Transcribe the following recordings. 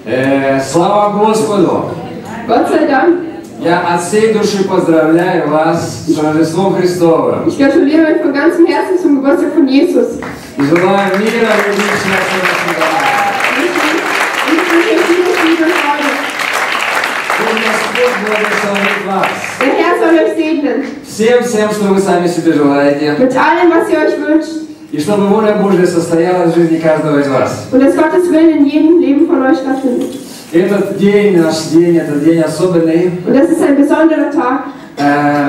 Слава Господу! Gott sei Dank. Я от всей души поздравляю вас с Рождеством Христовым. Ich gratuliere euch von ganzem Herzen zum Geburtstag von Jesus. И желаю мира, любви, счастья в вашем доме. Ich wünsche euch Liebe und Freude. Пусть Господь благословит вас. Der Herr soll euch segnen. Всем, что вы сами себе желаете. Mit allem, was ihr euch wünscht. И чтобы воля Божья состоялась в жизни каждого из вас. Und dass Gottes Willen in jedem Leben von euch stattfindet. Этот день, наш день, этот день особенный. Und das ist ein besonderer Tag.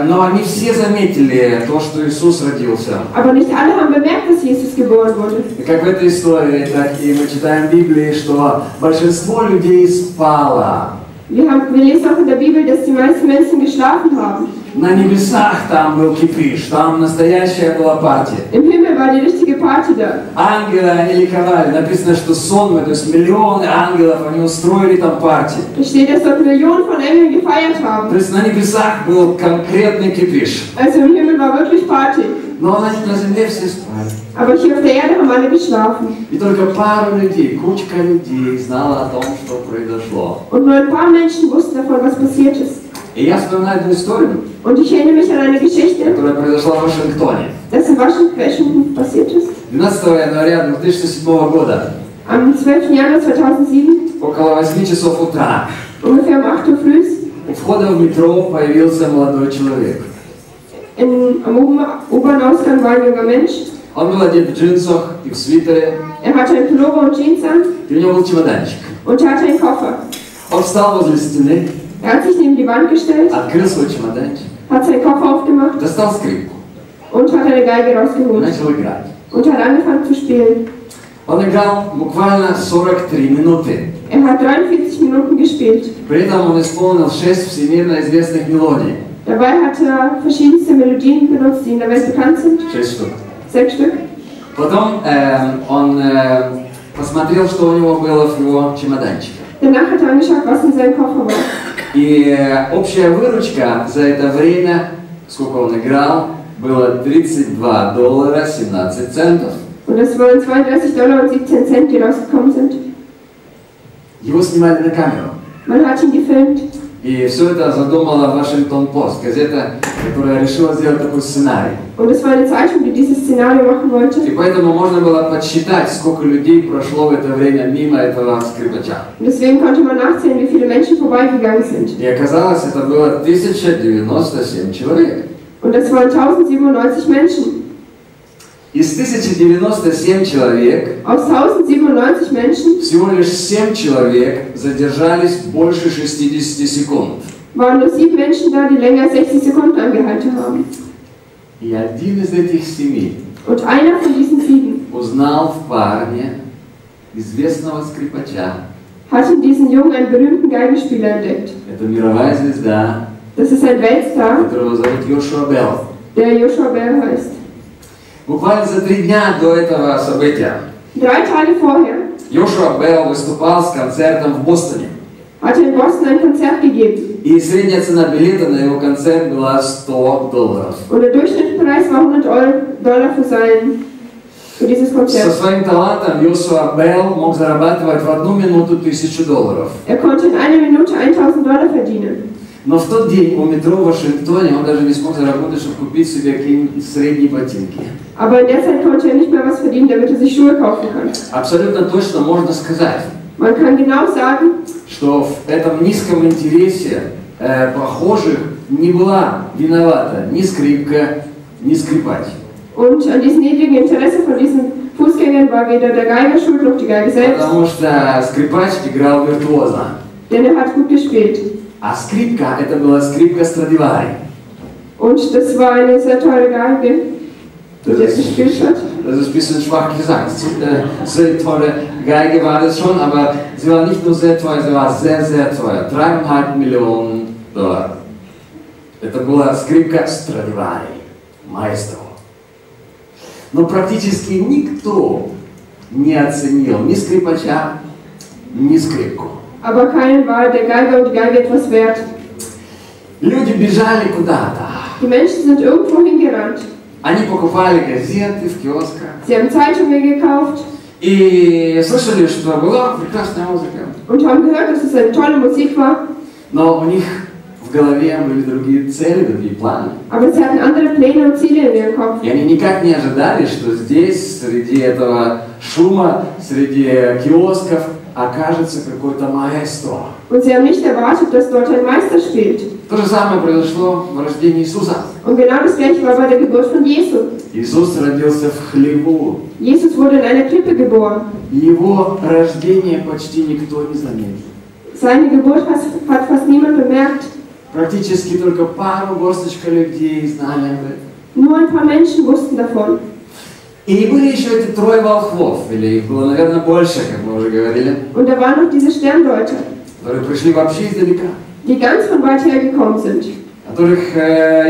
Но они все заметили то, что Иисус родился. Aber nicht alle haben bemerkt, dass Jesus geboren wurde. И как в этой истории, так и мы читаем в Библии, что большинство людей спало. Wir lesen auch in der Bibel, dass die meisten Menschen geschlafen haben. На небесах там был кипиш, там настоящая была партия. Im Himmel war die richtige Party da. Ангелы, они ликовали. Написано, что сонмы, то есть миллионы ангелов, они устроили там партию. Da steht, dass dort Millionen von Engeln gefeiert haben. То есть на небесах был конкретный кипиш. Also im Himmel war wirklich Party. Но на земле все спали. Aber hier auf der Erde haben alle geschlafen. И только пару людей, кучка людей знала о том, что произошло. Und nur ein paar Menschen wussten davon, was passiert ist. И я вспоминаю одну историю, Und ich erinnere mich an eine Geschichte, которая произошла в Вашингтоне. das in Washington passiert ist. 12 января 2007 года, Am 12. Januar 2007, около 8 часов утра, ungefähr um 8 Uhr früh, у входа в метро появился молодой человек. am U-Bahn-Ausgang war ein junger Mensch. Он был одет в джинсах и в свитере, Hatte einen Pullover und Jeans an и у него был чемоданчик. und hatte einen Koffer. Он встал возле стены, Hat sich neben die Wand gestellt, открыл свой чемоданчик, hat seinen Koffer aufgemacht достал скрипку und hat eine Geige и rausgeholt начал играть. und hat angefangen zu spielen. Он играл буквально 43 минуты. Hat 43 Minuten gespielt. При этом он исполнил 6 всемирно известных мелодий. Dabei hat verschiedenste Melodien benutzt, die in der Welt bekannt sind. 6 штук. 6 Stück. Потом он посмотрел, что у него было в его чемоданчике. Danach hat angeschaut, was in seinem Koffer war. И общая выручка за это время, сколько он играл, было $32.17. Und das waren $32,17, die rausgekommen sind. Его снимали на камеру. Man hat ihn gefilmt. И все это задумала Washington Post, газета, которая решила сделать такой сценарий. Und es war eine Zeitung, die dieses Szenario machen wollte. И поэтому можно было подсчитать, сколько людей прошло в это время мимо этого скрипача. Und deswegen konnte man nachzählen, wie viele Menschen vorbeigegangen sind. И оказалось, это было 1097 человек. Und das waren 1097 Menschen. Из 1097 человек Aus 1097 Menschen всего лишь 7 человек задержались больше 60 секунд. waren nur 7 Menschen da, die länger als 60 Sekunden angehalten haben. И один из этих 7 Und einer von diesen 7 узнал в парне известного скрипача. hat in diesem Jungen einen berühmten Geigenspieler entdeckt. Это мировая звезда, Das ist ein Weltstar, которого зовут Йошуа Белл. der Joshua Bell heißt. Буквально за 3 дня до этого события 3 Tage vorher Йошуа Белл выступал с концертом в Бостоне. hat er in Boston ein Konzert gegeben. И средняя цена билета на его концерт была $100. Und der Durchschnittspreis war $100 für dieses Со Konzert. своим талантом Йошуа Белл мог зарабатывать в 1 минуту $1000. Er konnte in einer Minute $1.000 verdienen. Но в тот день у метро в Вашингтоне он даже не смог заработать, чтобы купить себе какие-нибудь средние ботинки. Aber in der Zeit konnte er nicht mehr was verdienen, damit er sich Schuhe kaufen kann. Абсолютно точно можно сказать, Man kann genau sagen, что в этом низком интересе прохожих не была виновата ни скрипка, ни скрипач. und an diesem niedrigen Interesse von diesen Fußgängern war weder der Geiger schuld noch die Geige selbst, Потому что скрипач играл виртуозно. denn er hat gut gespielt. А скрипка, это была скрипка Страдивари. Und das war eine sehr teure Geige, die er gespielt hat. Das ist ein bisschen schwach gesagt. Sehr teure Geige war das schon, aber sie war nicht nur sehr teuer, sie war sehr, sehr teuer. $3,5 Millionen. Это была скрипка Страдивари, маэстро. Но практически никто не оценил ни скрипача, ни скрипку. Aber keinen war der Geiger und die Geige etwas wert. Люди бежали куда-то. Die Menschen sind irgendwo hingerannt. Они покупали газеты в киосках. Sie haben Zeitungen gekauft. И слышали, что была прекрасная музыка. und haben gehört, dass es eine tolle Musik war, Но у них в голове были другие цели, другие планы. aber sie hatten andere Pläne und Ziele in ihrem Kopf. И они никак не ожидали, что здесь, среди этого шума, среди киосков, окажется какой-то маэстро. Und sie haben nicht erwartet, dass dort ein Meister spielt. То же самое произошло в рождении Иисуса. Und genau das gleiche war bei der Geburt von Jesu. Иисус родился в хлеву. Jesus wurde in einer Krippe geboren. Его рождение почти никто не заметил. Seine Geburt hat fast niemand bemerkt. Практически только пару горсточка людей знали об этом. Nur ein paar Menschen wussten davon. И были еще эти трое волхвов, или их было, наверное, больше, как мы уже говорили, Und da waren noch diese Sterndeuter, которые пришли вообще издалека, die ganz von weit her gekommen sind. которых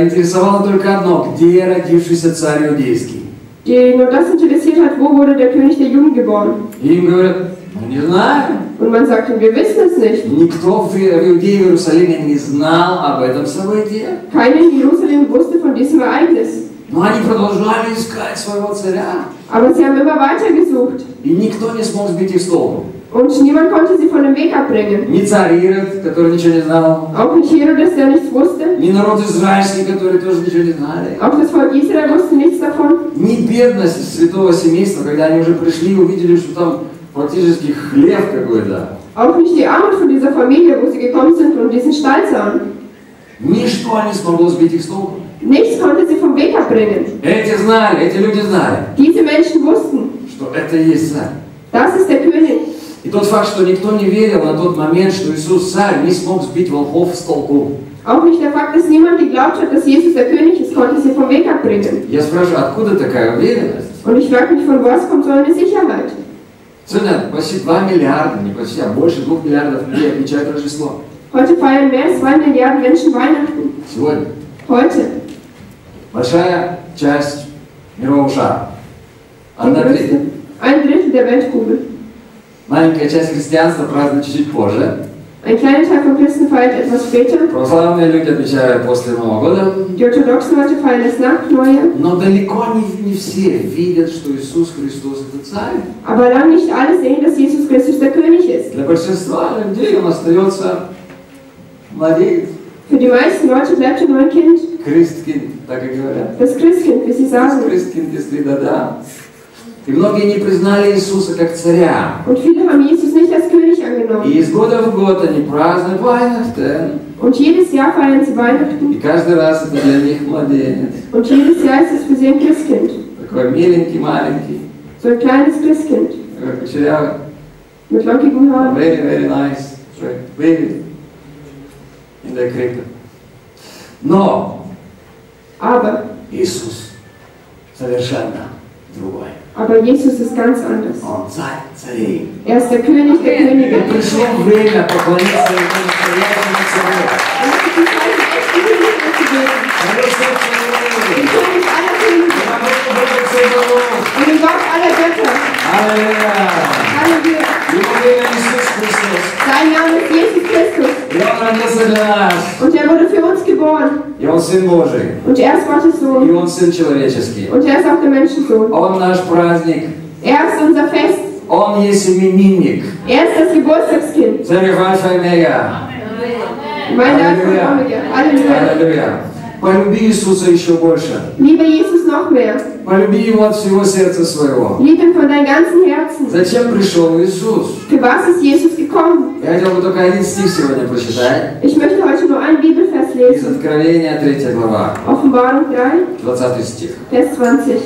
интересовало только одно, где родившийся царь иудейский. Die nur das interessiert hat, wo wurde der König der Juden geboren. И им говорят, мы не знаем. Und man sagt ihm, wir wissen es nicht. Никто в Иудее, в Иерусалиме не знал об этом событии. Keiner in Jerusalem wusste von diesem Ereignis. Но они продолжали искать своего царя. Aber sie haben immer weiter gesucht. И никто не смог сбить их с толку. Und niemand konnte sie von dem Weg abbringen. Ни царь Ирод, который ничего не знал, Auch nicht Herodes, der nichts wusste. ни народ израильский, который тоже ничего не знали. Auch das Volk Israel wusste nichts davon. Ни бедность святого семейства, когда они уже пришли и увидели, что там практически хлев какой-то. Auch nicht die Armut von dieser Familie, wo sie gekommen sind und diesen Stall sahen. Ничто не смогло сбить их с толку. Nichts konnte sie vom Weg abbringen. Эти знали, эти люди знали, Diese Menschen wussten, что это и есть царь. das ist der König. И тот факт, что никто не верил на тот момент, что Иисус царь, не смог сбить волхвов с толку. Auch nicht der Fakt, dass niemand geglaubt hat, dass Jesus der König ist, konnte sie vom Weg abbringen. Я спрашиваю, откуда такая уверенность? Und ich frage mich, von was kommt so eine Sicherheit? Сегодня почти 2 миллиарда, не почти, а больше 2 миллиардов людей отмечают Рождество. Heute feiern mehr als 2 Milliarden Menschen Weihnachten. Сегодня. Heute. Большая часть мирового шара. Ein Drittel der Weltkugel. Маленькая часть христианства празднует чуть-чуть позже. Ein kleiner Teil von Christen feiert etwas später. Православные люди отмечают после Нового года. Die orthodoxen Leute feiern es nach Neujahr. Но далеко не все видят, что Иисус Христос это царь. Aber lang nicht alle sehen, dass Jesus Christus der König ist. Для большинства людей он остается младенец. Für die meisten Leute bleibt er nur ein Kind. Christkind, так и говорят. Das Christkind, wie sie sagen. Christkind ist wieder da. И многие не признали Иисуса как царя. Und viele haben Jesus nicht als König angenommen. И из года в год они празднуют Weihnachten. Und jedes Jahr feiern sie Weihnachten. И каждый раз это для них младенец. Und jedes Jahr ist es für sie ein Christkind. Такой миленький, маленький. So ein kleines Christkind. Кучерявый. Mit lockigem Haar. Very, very nice. Baby. In der Krippe. Но Aber Иисус совершенно другой. Aber Jesus ist ganz anders. Он царь царей. Er ist der König der Könige. И пришло время поклониться этому настоящему царю. Und es ist die Zeit, echten König zu geben. Den König aller Könige. Und den Gott aller Götter. Аллилуйя! Halleluja. Его имя Иисус Христос. Sein Name ist Jesus Christus. И Он родился для нас. Und er wurde für uns geboren. И Он Сын Божий. Und er ist Gottes И Sohn. Он Сын человеческий. Und er ist auch der Menschensohn. Он наш праздник. Er ist unser Fest. Он есть именинник. Er ist das Geburtstagskind. Царь Альфа и Омега. Mein Dank und Omega. Halleluja. Аллилуйя. Полюби Иисуса еще больше. Liebe Jesus noch mehr. Полюби Его от всего сердца своего. Lieb ihn von deinem ganzen Herzen. Зачем пришел Иисус? Für was ist Jesus gekommen? Я хотел бы только один стих сегодня прочитать. Ich möchte heute nur einen Bibelvers Из lesen. Откровения, 3 глава, Offenbarung 3, 20 стих. Vers 20.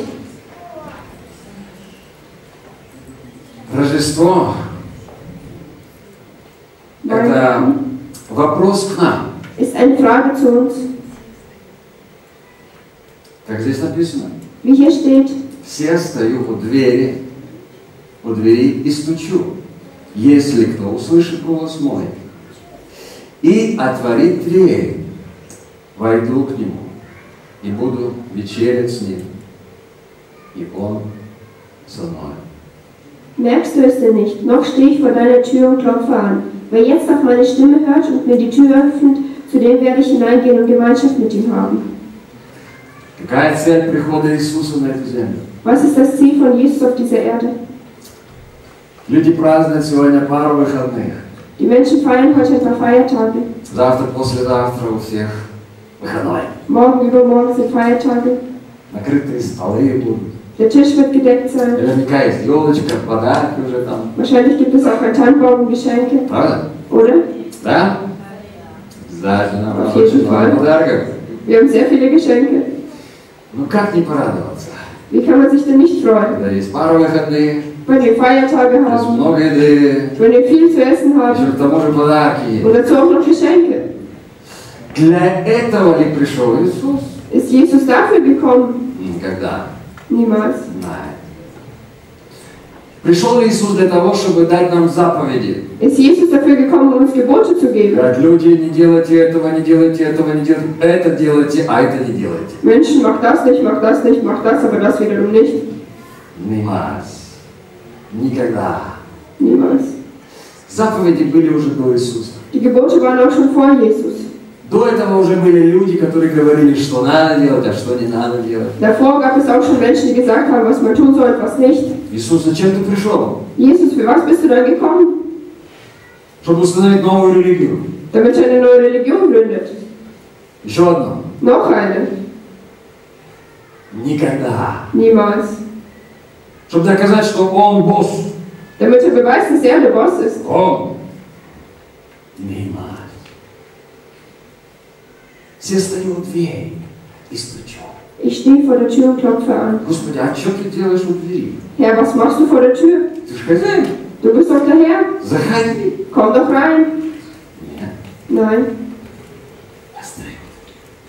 Рождество – это вопрос к нам. Ist eine Frage zu uns. Как здесь написано? Wie hier steht, Все стою у двери и стучу. Если кто услышит голос мой и отворит дверь, войду к нему и буду вечерять с ним, и он со мной. merkst du es denn nicht? Noch stehe ich vor deiner Tür und klopfe an. Wer jetzt auf meine Stimme hört und mir die Tür öffnet, zu dem werde ich hineingehen und Gemeinschaft mit ihm haben. Какая цель прихода Иисуса на эту землю? Was ist das Ziel von Jesus auf dieser Erde? Люди празднуют сегодня пару выходных. Die Menschen feiern heute ein paar Feiertage. Завтра, послезавтра у всех выходной. Morgen, übermorgen sind Feiertage. Накрытые столы будут. Der Tisch wird gedeckt sein. Наверняка есть елочка, подарки уже там. Wahrscheinlich gibt es auch einen Tannenbaum und Geschenke. Правда? Oder? Да? Обязательно. Auf jeden Fall. Подарков. Wir haben sehr viele Geschenke. Ну как не порадоваться? Wie kann man sich denn nicht freuen? Когда есть пару выходных, Wenn wir Feiertage есть haben, много еды, wenn wir viel zu essen еще haben к тому же подарки. und dazu auch noch Geschenke. Для этого ли пришел Иисус? Ist Jesus dafür gekommen? Никогда. Niemals. Nein. Пришел Иисус для того, чтобы дать нам заповеди. Ist Jesus dafür gekommen, um uns Gebote zu geben? Говорят, люди, не делайте этого, не делайте этого, не делайте это, делайте, а это не делайте. Menschen, mach das nicht, mach das nicht, mach das, aber das wiederum nicht. Нимас. Никогда. Niemals. Заповеди были уже до Иисуса. Die Gebote waren auch schon vor Jesus. До этого уже были люди, которые говорили, что надо делать, а что не надо делать. Davor gab es auch schon Menschen, die gesagt haben, was man tun soll und was nicht. Иисус, зачем ты пришел? Jesus, für was bist du dann gekommen? Чтобы установить новую религию. Damit er eine neue Religion gründet. Еще одно. Noch eine. Никогда. Niemals. Чтобы доказать, что он босс. Damit er beweist, dass er der Boss ist. Он. Нимас. Все стою у двери и стучу. Ich stehe vor der Tür und klopfe an. Господи, а что ты делаешь у двери? Herr, was machst du vor der Tür? Ты же хозяин. Du bist doch der Herr. Заходи. Komm doch rein. Нет, Nein, я стою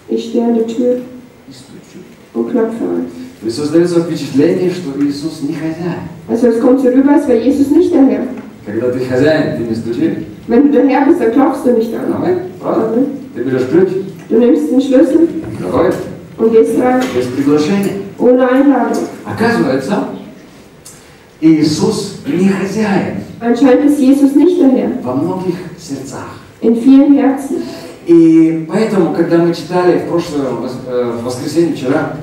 ich stehe an der Tür и стучу. und klopfe an. То есть создается впечатление, что Иисус не хозяин. Also es kommt so rüber, als wäre Jesus nicht der Herr. Когда ты хозяин, ты не стучишь. Wenn du der Herr bist, dann klopfst du nicht an. Аминь. Правда? Amen. Ты берешь ключ, Du nimmst den Schlüssel давай, und gehst rein, без приглашения. ohne Einladung. Оказывается, Иисус не хозяин Anscheinend ist Jesus nicht der Herr. во многих сердцах. In vielen Herzen. И поэтому, когда мы читали в прошлое воскресенье, вчера,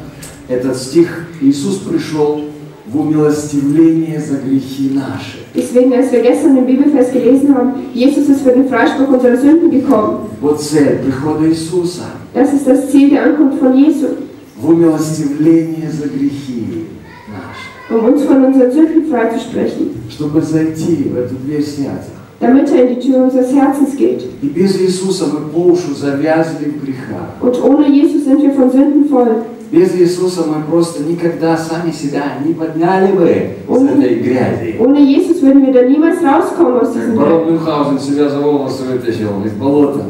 этот стих, Иисус пришел в умилостивление за грехи наши. Deswegen, als wir gestern den Bibelvers gelesen haben, Jesus ist für den Freispruch unserer Sünden gekommen. Вот цель прихода Иисуса. Das ist das Ziel der Ankunft von Jesu, В умилостивление за грехи наши. um uns von unseren Sünden freizusprechen, Чтобы зайти в эту дверь сердца. damit er in die Tür unseres Herzens geht. И без Иисуса мы по уши завязли в грехах. Und ohne Jesus sind wir von Sünden voll. Без Иисуса мы просто никогда сами себя не подняли бы из этой грязи. Ohne Jesus würden wir da niemals rauskommen aus Как diesem барон Dreck. Мюнхгаузен себя за волосы вытащил из болота.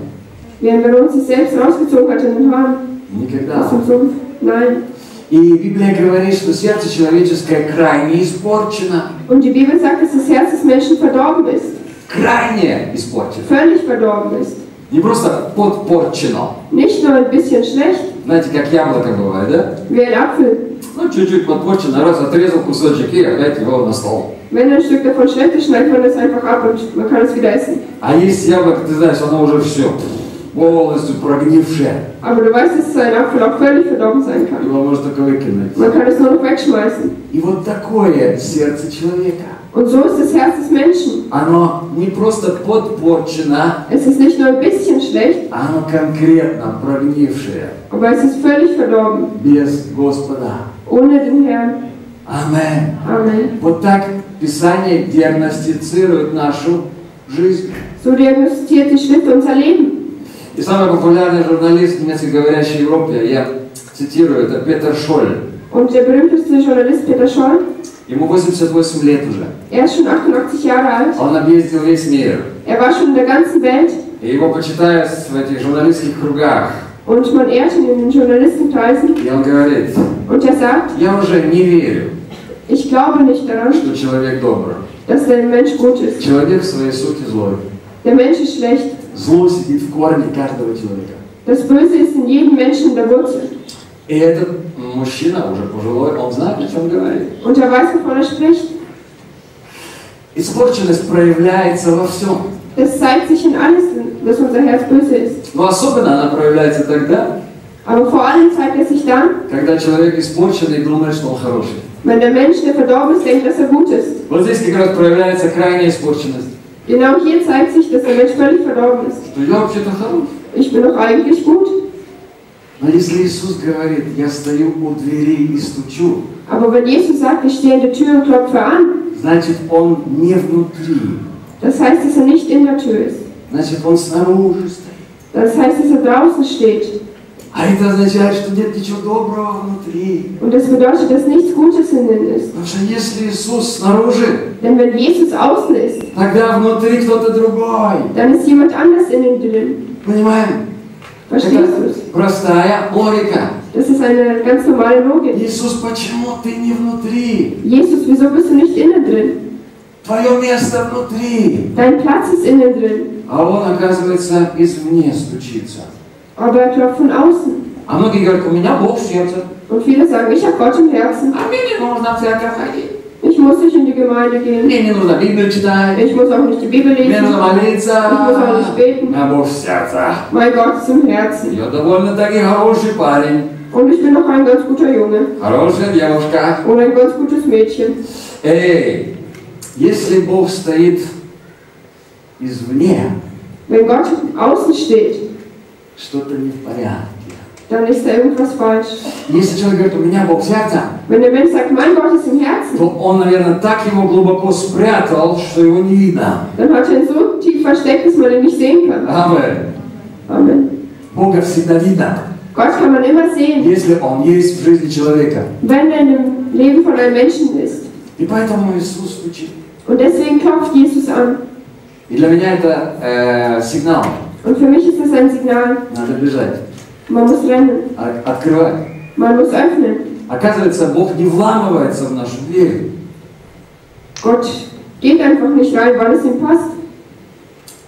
Während Baron sich selbst rausgezogen hat in den Haaren Никогда. aus dem Sumpf. Nein. И Библия говорит, что сердце человеческое крайне испорчено. Und die Bibel sagt, dass das Herz des Menschen verdorben ist. Крайне испорчено. Völlig verdorben ist. Не просто подпорчено. Nicht nur ein bisschen schlecht, Знаете, как яблоко бывает, да? wie ein Apfel. Ну, чуть-чуть подпорчено, раз отрезал кусочек и опять его на стол. Wenn ein Stück davon schlecht ist, schneidet man das einfach ab und man kann es wieder essen. А есть яблоко, ты знаешь, оно уже все полностью прогнившее. Aber du weißt, dass ein Apfel auch völlig verdorben sein kann. Его можно только выкинуть. Man kann es nur noch wegschmeißen. И вот такое сердце человека. Und so ist das Herz des Menschen. Оно не просто подпорчено, Es ist nicht nur ein bisschen schlecht, оно конкретно прогнившее. aber es ist völlig verdorben. Без Господа. Ohne den Herrn. Аминь. Amen. Вот так Писание диагностицирует нашу жизнь. So diagnostiziert die Schrift unser Leben. И самый популярный журналист в немецкоговорящей Европе, я цитирую, это Петер Шоль. Und der berühmteste Journalist Peter Scholl, Ему 88 лет уже. er ist schon 88 Jahre alt. Он объездил весь мир. Er war schon in der ganzen Welt И его почитают в этих журналистских кругах. und man ehrt ihn in den Journalistenkreisen. И он говорит, Und er sagt, я уже не верю, ich glaube nicht daran, что человек добрый. dass der Mensch gut ist. Человек в своей сути злой. Der Mensch ist schlecht. Зло сидит в корне каждого человека. Das Böse ist in jedem Menschen in der Wurzel. И этот мужчина, уже пожилой, он знает, о чем говорит. Und er weiß, wovon er spricht. Испорченность проявляется во всем. Das zeigt sich in alles, dass unser Herz böse ist. Но особенно она проявляется тогда, Aber vor allem zeigt es sich dann, когда человек испорчен и думает, что он хороший. Wenn der Mensch, der verdorben ist, denkt, dass er gut ist. Вот здесь как раз проявляется крайняя испорченность. Genau hier zeigt sich, dass der Mensch völlig verdorben ist. Что я вообще-то хорош. Ich bin doch eigentlich gut. Но если Иисус говорит, я стою у двери и стучу, Aber wenn Jesus sagt, ich stehe in der Tür und klopfe an, значит, Он не внутри. das heißt, dass er nicht in der Tür ist. Значит, Он снаружи стоит. Das heißt, dass er draußen steht. А это означает, что нет ничего доброго внутри. Und das bedeutet, dass nichts Gutes in ihnen ist. Потому что если Иисус снаружи, Denn wenn Jesus außen ist, тогда внутри кто-то другой. dann ist jemand anders innen drin. Понимаем? Verstehst du es? Это простая логика. Das ist eine ganz normale Logik. Иисус, почему ты не внутри? Jesus, wieso bist du nicht innen drin? Твое место внутри. Dein Platz ist innen drin. А Он, оказывается, извне стучится. Aber er klopft von außen. А многие говорят, у меня Бог в сердце. Und viele sagen, ich habe Gott im Herzen. А мне не нужно в церковь ходить. Ich muss nicht in die Gemeinde gehen. Мне не нужно Библию читать. Ich muss auch nicht die Bibel Мне lesen. нужно молиться. Ich muss auch nicht beten. У меня Бог в сердце. Mein Gott ist im Herzen. Я довольно-таки хороший парень. Und ich bin noch ein ganz guter Junge. Хорошая девушка. Oder ein ganz gutes Mädchen. Эй, если Бог стоит извне, Wenn Gott außen steht, что-то не в порядке. dann ist da irgendwas falsch. Если человек говорит, у меня Бог в сердце, Wenn der Mensch sagt, mein Gott ist im Herzen, то он, наверное, так его глубоко спрятал, что его не видно. dann hat er ihn so tief versteckt, dass man ihn nicht sehen kann. Амен. Amen. Бога всегда видно, Gott kann man immer sehen, если Он есть в жизни человека. wenn er in dem Leben von einem Menschen ist. И поэтому Иисус стучит. Und deswegen klopft Jesus an. И для меня это сигнал. Und für mich ist das ein Signal. Надо бежать, Man muss rennen, открывать. man muss öffnen. Оказывается, Бог не вламывается в нашу дверь. Gott geht einfach nicht rein, weil es ihm passt.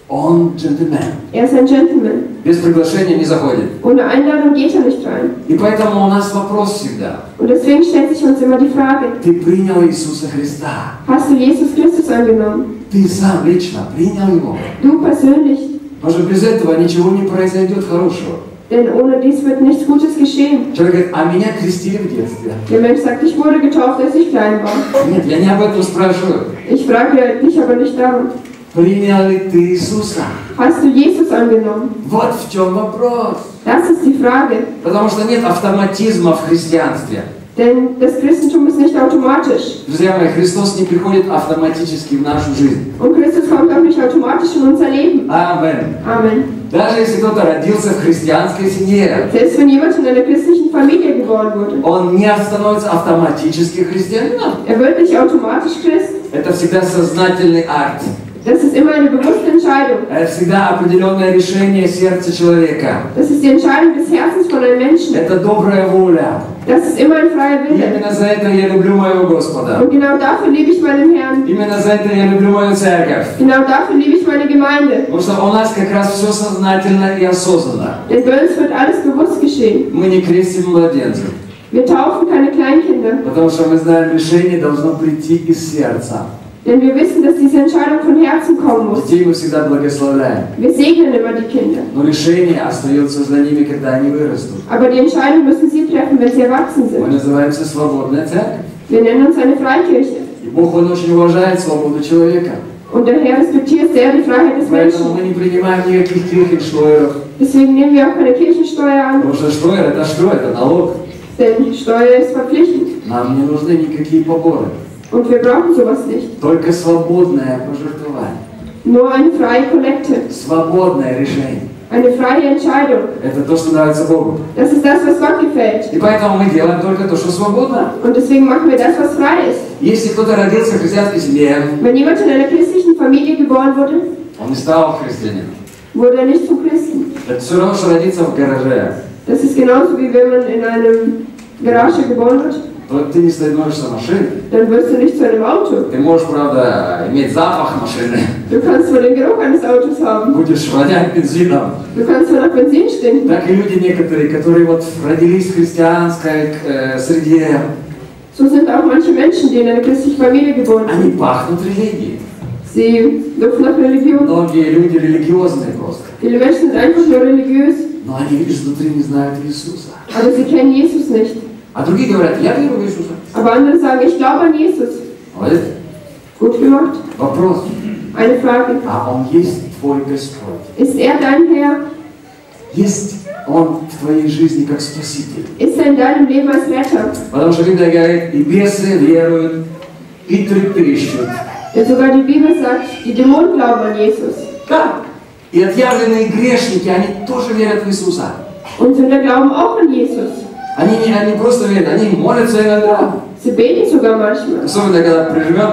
Он джентльмен. Er ist ein Gentleman. Без приглашения не заходит. Ohne Einladung geht er nicht rein. И поэтому у нас вопрос всегда. Und deswegen stellt sich uns immer die Frage, Ты принял Иисуса Христа. hast du Jesus Christus angenommen? Ты сам лично принял Его. Du persönlich. Потому что без этого ничего не произойдет хорошего. Denn ohne dies wird nichts Gutes geschehen. Человек говорит, а меня крестили в детстве. Der Mensch sagt, ich wurde getauft, als ich klein war. Нет, я не об этом спрашиваю. Ich frage dich aber nicht darum. Принял ли ты Иисуса? Hast du Jesus angenommen? Вот в чем вопрос. Das ist die Frage. Потому что нет автоматизма в христианстве. Denn das Christentum ist nicht automatisch. Друзья мои, Христос не приходит автоматически в нашу жизнь. Und Christus kommt auch nicht automatisch in unser Leben. Amen. Amen. Даже если кто-то родился в христианской семье, Selbst wenn jemand in einer christlichen Familie geboren wurde, он не становится автоматически христианином. er wird nicht automatisch Christ. Это всегда сознательный акт. Das ist immer eine bewusste Entscheidung. Это всегда определенное решение сердца человека. Das ist die Entscheidung des Herzens von einem Menschen. Это добрая воля. Das ist immer ein freier И Wille. именно за это я люблю моего Господа. Und genau dafür liebe ich meinen Herrn. Именно за это я люблю мою церковь. Genau dafür liebe ich meine Gemeinde. Потому что у нас как раз все сознательно и осознанно. Denn bei uns wird alles bewusst geschehen. Мы не крестим младенцев. Wir taufen keine Kleinkinder. Потому что мы знаем, решение должно прийти из сердца. Denn wir wissen, dass diese Entscheidung von Herzen kommen muss. Детей мы всегда благословляем. Wir segnen immer die Kinder. Но решение остается за ними, когда они вырастут. Aber die Entscheidung müssen sie treffen, wenn sie erwachsen Мы sind. называемся свободная церковь. Wir nennen uns eine Freikirche. И Бог, Он очень уважает свободу человека. Und der Herr respektiert sehr die Freiheit des Поэтому Menschen. мы не принимаем никаких кирхенштойеров. Deswegen nehmen wir auch keine Kirchensteuer an. Потому что штойер – это что? Это налог. Denn Steuer ist verpflichtend. Нам не нужны никакие поборы. Und wir brauchen sowas nicht. Только свободное пожертвование. Nur eine freie Kollekte. Свободное решение. Eine freie Entscheidung. Это то, что нравится Богу. Das ist das, was Gott gefällt. И поэтому мы делаем только то, что свободно. Und deswegen machen wir das, was frei ist. Если кто-то родился в христианской семье, Wenn jemand in einer christlichen Familie geboren wurde, он не стал христианином. wurde er nicht zum Christen. Это все равно, что родиться в гараже. Das ist genauso wie wenn man in einem Garage geboren wird. То ты не становишься машиной. Dann wirst du nicht zu einem Auto. Ты можешь, правда, иметь запах машины. Du kannst zwar den Geruch eines Autos haben. Будешь вонять бензином. Du kannst zwar nach Benzin stinken. Так и люди некоторые, которые вот родились в христианской среде, So sind auch manche Menschen, die in einer christlichen Familie geboren они sind. пахнут религией. Sie duften nach Religion. Многие люди религиозные просто. Viele Menschen sind einfach nur religiös, Но они, видишь, внутри не знают Иисуса. aber sie kennen Jesus nicht. А другие говорят, я верю в Иисуса. Aber andere sagen, ich glaube an Jesus. Молодец. Gut gemacht. Вопрос. Eine Frage. А Он есть твой Господь? Ist er dein Herr? Есть Он в твоей жизни как Спаситель? Ist er in deinem Leben als Retter? Потому что Библия говорит, и бесы веруют, и трепещут. Denn sogar die Bibel sagt, die Dämonen glauben an Jesus. Да. И отъявленные грешники, они тоже верят в Иисуса. Und Sünder glauben auch an Jesus. Они не просто верят, они молятся иногда. Sie beten sogar manchmal. Особенно, когда прижмет,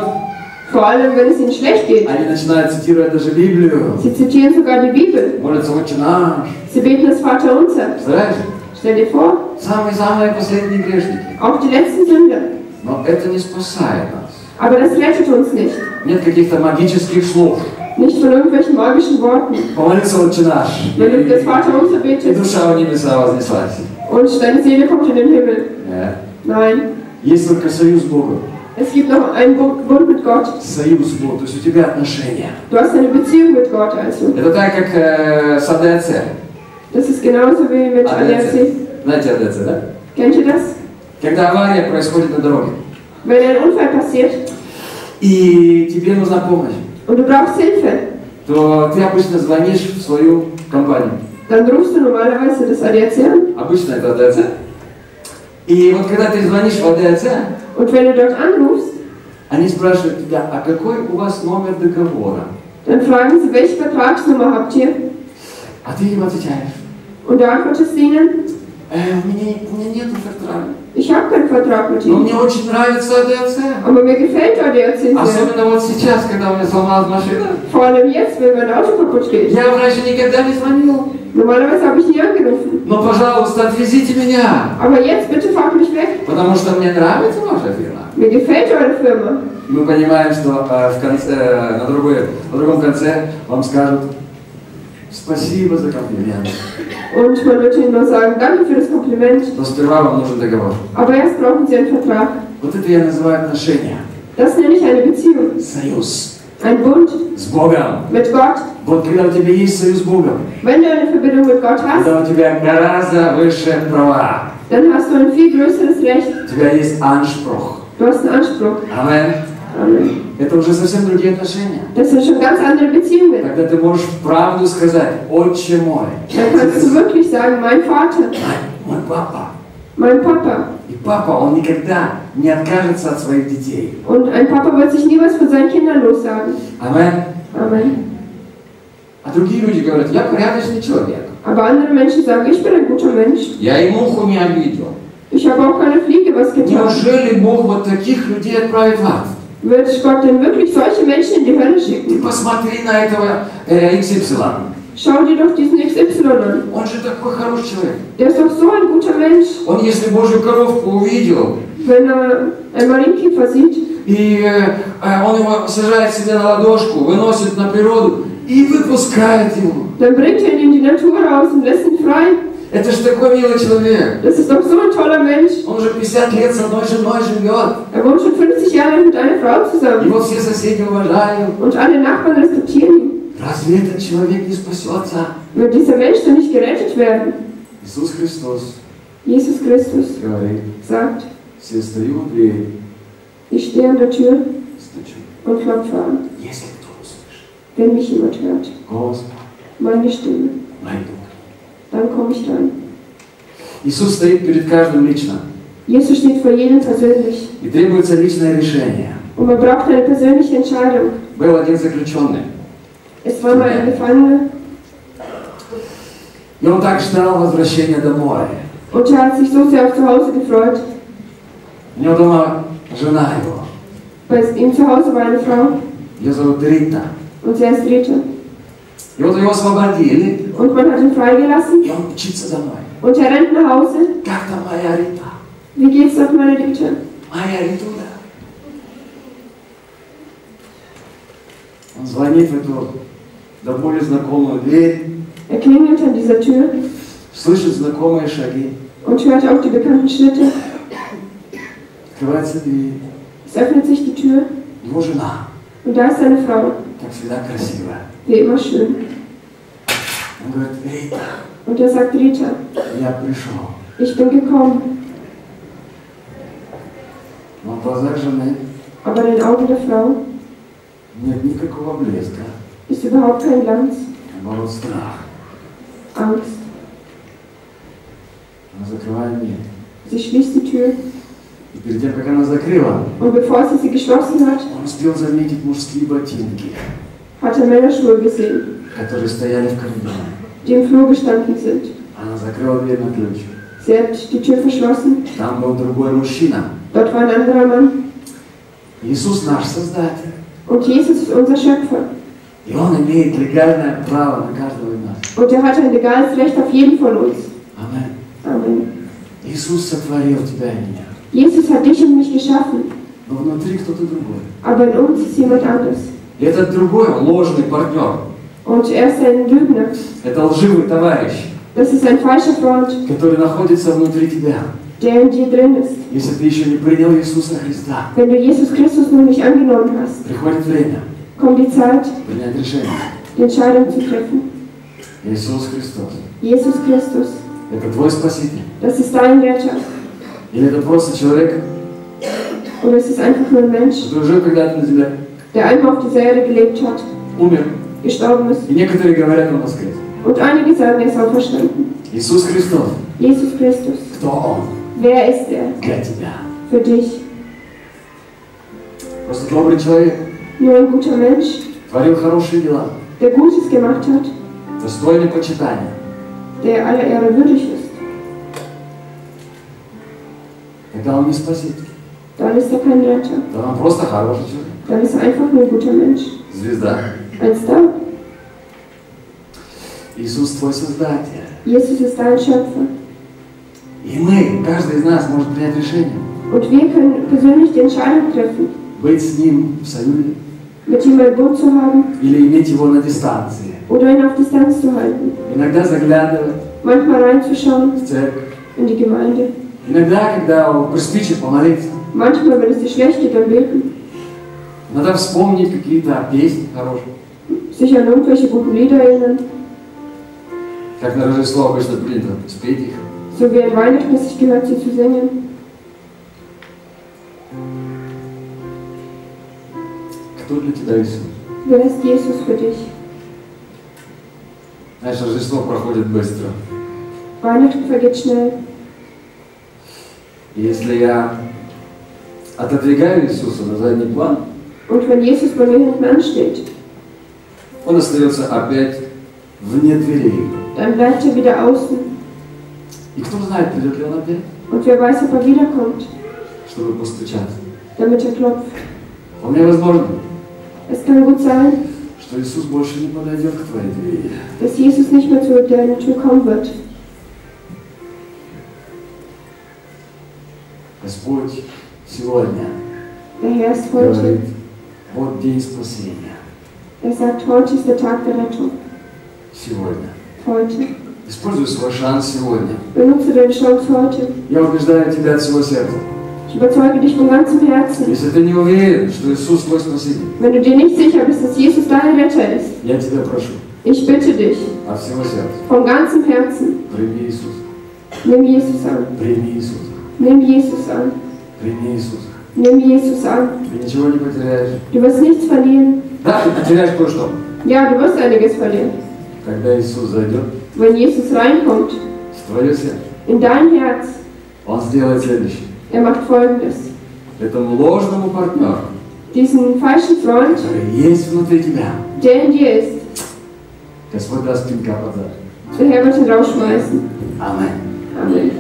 Vor allem, wenn es ihnen schlecht geht. они начинают цитировать даже Библию. Sie zitieren sogar die Bibel. Молятся «Отче наш». Sie beten das Vaterunser. Представляешь? Stell dir vor, Самые-самые последние грешники. auch die letzten Sünder. Но это не спасает нас. Aber das rettet uns nicht. Нет каких-то магических слов. Nicht von irgendwelchen magischen Worten. Помолиться «Отче наш». Wenn du das Vaterunser И betest душа в небеса вознеслась. und deine Seele kommt in den Himmel. Нет. Nein, Есть только союз с Богом. es gibt noch einen Bund mit Gott. Союз с Богом, то есть у тебя отношения. Du hast eine Beziehung mit Gott also. Это так, как с АДЦ. Das ist genauso wie mit ADAC. Знаете АДЦ, да? Kennt ihr das? Когда авария происходит на дороге, Wenn ein Unfall passiert и тебе нужна помощь, und du brauchst Hilfe, то ты обычно звонишь в свою компанию. dann rufst du normalerweise das ADAC an. Обычно это АДЦ. И вот когда ты звонишь в АДЦ, Und wenn du dort anrufst, они спрашивают тебя, а какой у вас номер договора? dann fragen sie, welche Vertragsnummer habt ihr? А ты им отвечаешь, Und du antwortest ihnen, у меня нет vertrага. ich habe keinen Vertrag mit Но ihnen. мне очень нравится АДЦ. Aber mir gefällt ADAC sehr. Особенно вот сейчас, когда у меня сломалась машина. Vor allem jetzt, wenn mein Auto kaputt geht. Я раньше никогда не звонил. Normalerweise habe ich nie angerufen. Но, пожалуйста, отвезите меня. Aber jetzt bitte fahrt mich weg. Потому что мне нравится ваша фирма. Mir gefällt eure Firma. Мы понимаем, что в конце, на другом конце вам скажут спасибо за комплимент. Und man wird ihnen nur sagen, danke für das Kompliment. Но сперва вам нужен договор. Aber erst brauchen sie einen Vertrag. Вот это я называю отношения. Das nenne ich eine Beziehung. Союз Ein Bund с Богом. mit Gott. Вот когда у тебя есть союз с Богом, Wenn du eine Verbindung mit Gott hast, когда у тебя гораздо выше права, dann hast du ein viel größeres Recht. у тебя есть аншпрух. Du hast einen Anspruch. Амен. Amen. Это уже совсем другие отношения. Das sind schon ganz andere Beziehungen. Когда ты можешь правду сказать, Отче мой, Dann kannst du wirklich sagen, mein Vater, мой папа. mein Papa. И папа, он никогда не откажется от своих детей. Und ein Papa wird sich niemals von seinen Kindern lossagen. Амен. Amen. А другие люди говорят, я порядочный человек. Aber andere Menschen sagen, ich bin ein guter Mensch. Я и муху не обидел. Ich habe auch keine Fliege was getan. Неужели Бог вот таких людей отправит в ад? Wird Gott denn wirklich solche Menschen in die Hölle Ты schicken? посмотри на этого XY. Schau dir doch diesen XY an. Он же такой хороший человек. Der ist doch so ein guter Mensch. Он, если Божью коровку увидел, Wenn er einen Marienkäfer sieht и он его сажает себе на ладошку, выносит на природу и выпускает его. dann bringt er ihn in die Natur raus und lässt ihn frei. Это же такой милый человек. Das ist doch so ein toller Mensch. Он уже 50 лет с одной женой живет. Er wohnt schon 50 Jahre mit einer Frau zusammen. Его все соседи уважают. Und alle Nachbarn respektieren ihn. Разве этот человек не спасется? Wird dieser Mensch denn nicht gerettet werden? Иисус Христос Jesus Christus говорит, sagt, все стою у двери, ich stehe an der Tür стучу. und klopfe an. Если кто услышит Wenn mich jemand hört, голос, meine Stimme, найду. dann komme ich rein. Иисус стоит перед каждым лично. Jesus steht vor jedem persönlich. И требуется личное решение. Und man braucht eine persönliche Entscheidung. Был один заключенный. Es war mal ein Gefangener И он так ждал возвращения домой. und er hat sich so sehr auf Zuhause gefreut. У него дома жена его. Bei ihm zu Hause war eine Frau Ее зовут Рита. und sie heißt Rita. И вот его освободили, Und man hat ihn freigelassen и он мчится домой. und er rennt nach Hause. Как там моя Рита? Wie geht's doch, meine Rita? Моя Ритуда. Он звонит в эту до боли знакомую дверь, Er klingelt an dieser Tür слышит знакомые шаги. und hört auch die bekannten Schritte. Открывается дверь. Es öffnet sich die Tür Его жена, und da ist seine Frau, как всегда красивая. wie immer schön. Он говорит, Рита, Und er sagt, Rita, я пришел. ich bin gekommen. Но в глазах жены Aber in den Augen der Frau нет никакого блеска, ist überhaupt kein Glanz, наоборот страх. Angst. Она закрывает дверь. Sie schließt die Tür И перед тем, как она закрыла, und bevor sie geschlossen hat, он успел заметить мужские ботинки, hat er Männerschuhe gesehen, которые стояли в коридоре. die im Flur gestanden sind. Она закрыла дверь на ключ. Sie hat die Tür verschlossen. Там был другой мужчина. Dort war ein anderer Mann. Иисус наш Создатель. Und Jesus ist unser Schöpfer. И Он имеет легальное право на каждого из нас. Und er hat ein legales Recht auf jeden von uns. Аминь. Amen. Иисус сотворил тебя и меня. Jesus hat dich und mich geschaffen. Но внутри кто-то другой. Aber in uns ist jemand anderes. И этот другой, он ложный партнер. Und er ist ein Lügner. Это лживый товарищ, Das ist ein falscher Freund, который находится внутри тебя. der in dir drin ist. Если ты еще не принял Иисуса Христа, Wenn du Jesus Christus noch nicht angenommen hast, приходит время kommt die Zeit, принять решение. die Entscheidung zu treffen. Иисус Христос. Jesus Christus, Это твой Спаситель. das ist dein Retter. Или это просто человек, Oder es ist einfach nur ein Mensch, который жил когда-то на земле, der einmal auf dieser Erde gelebt hat, умер. gestorben ist. И некоторые говорят, он воскрес. Und einige sagen, er ist auferstanden. Иисус Христос. Jesus Christus, Кто Он? wer ist er Для тебя. für dich? Просто добрый человек. Nur ein guter Mensch, Творил хорошие дела. der Gutes gemacht hat, Достойный почитания. der aller Ehre würdig ist. Тогда он не спаситель. Dann ist er kein Retter. Тогда он просто хороший человек. Dann ist er einfach nur ein guter Mensch. Звезда. Ein Star. Иисус твой Создатель. Jesus ist dein Schöpfer. И мы, каждый из нас может принять решение. Und wir können persönlich die Entscheidung treffen, Быть с Ним в союзе. mit ihm ein Bund zu haben Или иметь Его на дистанции. oder ihn auf Distanz zu halten. Иногда заглядывать Manchmal reinzuschauen в церковь. in die Gemeinde. Иногда, когда приспичит помолиться. Manchmal, wenn es dir schlecht geht, dann beten. Надо вспомнить какие-то песни хорошие. Sich an irgendwelche guten Lieder erinnern. Как на Рождество обычно принято спеть их. So wie an Weihnachten es sich gehört, sie zu singen. Кто для тебя Иисус? Wer ist Jesus für dich? Знаешь, Рождество проходит быстро. Weihnachten vergeht schnell. И если я отодвигаю Иисуса на задний план, Und wenn Jesus bei mir hinten ansteht, он остается опять вне дверей. dann bleibt er wieder außen. И кто знает, придет ли он опять, Und wer weiß, ob er wiederkommt, чтобы постучаться. damit er klopft. Вполне возможно, Es kann gut sein, что Иисус больше не подойдет к твоей двери. dass Jesus nicht mehr zu deiner Tür kommen wird. Господь сегодня Der Herr ist heute. говорит, вот день спасения. Er sagt, heute ist der Tag der Rettung. Сегодня. Heute. Используй свой шанс сегодня. Benutze deine Chance heute. Я убеждаю тебя от всего сердца. Ich überzeuge dich von ganzem Herzen. Если ты не уверен, что Иисус твой Спаситель, Wenn du dir nicht sicher bist, dass Jesus dein Retter ist, я тебя прошу ich bitte dich от всего сердца. von ganzem Herzen, Прими Иисуса. nimm Jesus an. Прими Иисуса. Nimm Jesus an. Прими Иисуса. Nimm Jesus an. Ты ничего не потеряешь. Du wirst nichts verlieren. Да, ты потеряешь кое-что. Ja, du wirst einiges verlieren. Когда Иисус зайдет Wenn Jesus reinkommt в твое сердце, in dein Herz, Он сделает следующее. er macht Folgendes. Этому ложному партнеру, Diesen falschen Freund, который есть внутри тебя, der in dir ist, Господь даст пинка под зад. der Herr wird ihn rausschmeißen. Аминь. Amen.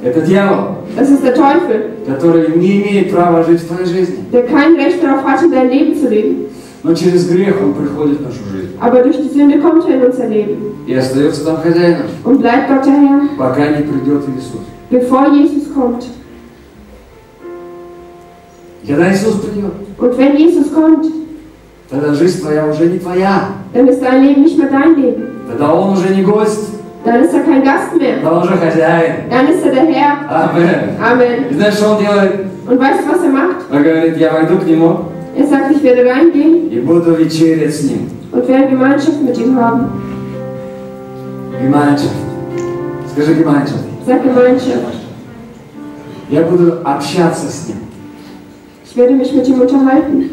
Это дьявол, Das ist der Teufel, который не имеет права жить в твоей жизни. der kein Recht darauf hat, in dein Leben zu leben. Но через грех он приходит в нашу жизнь. Aber durch die Sünde kommt er in unser Leben И остается там хозяином, und bleibt Gott der Herr, пока не придет Иисус. bevor Jesus kommt. И когда Иисус придет, Und wenn Jesus kommt, тогда жизнь твоя уже не твоя. dann ist dein Leben nicht mehr dein Leben. Тогда Он уже не гость, Dann ist er kein Gast mehr. тогда Он уже хозяин. Dann ist er der Herr. Аминь. Amen. И знаешь, что Он делает? Und weißt du, was er macht? Он говорит, я войду к Нему Er sagt, ich werde reingehen и буду вечерять с Ним. und werde Gemeinschaft mit ihm haben. Gemeinschaft. Скажи Gemeinschaft. Sag Gemeinschaft. Я буду общаться с Ним. Ich werde mich mit ihm unterhalten.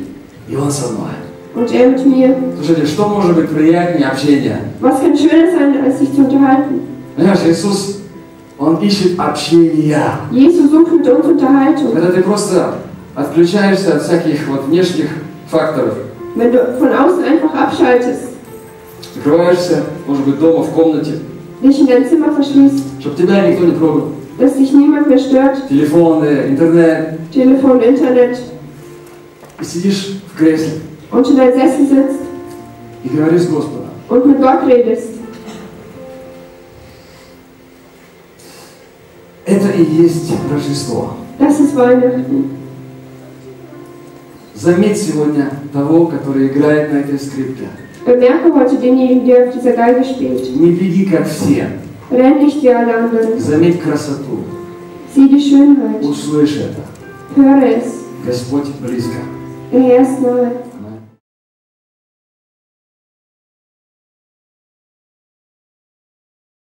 И он со мной. Und er mit mir. Слушайте, что может быть приятнее общения? Was kann schöner sein, als sich zu unterhalten? Понимаешь, Иисус, Он ищет общения. Jesus sucht mit uns Unterhaltung. Когда ты просто отключаешься от всяких вот внешних факторов, Wenn du von außen einfach abschaltest, закрываешься, может быть, дома, в комнате, dich in dein Zimmer verschließt, чтобы тебя никто не трогал. dass dich niemand mehr stört, Телефоны, интернет. Telefon, Internet, И сидишь в кресле und in deinem Sessel sitzt и говоришь с Господом. und mit Gott redest. Это и есть Рождество. Das ist Weihnachten. Заметь сегодня того, который играет на этой скрипке. Bemerke heute denjenigen, der auf dieser Geige spielt. Не беги, как все. Renn nicht wie alle anderen. Заметь красоту. Sieh die Schönheit. Услышь это. Höre es. Господь близко. Der Herr ist nahe.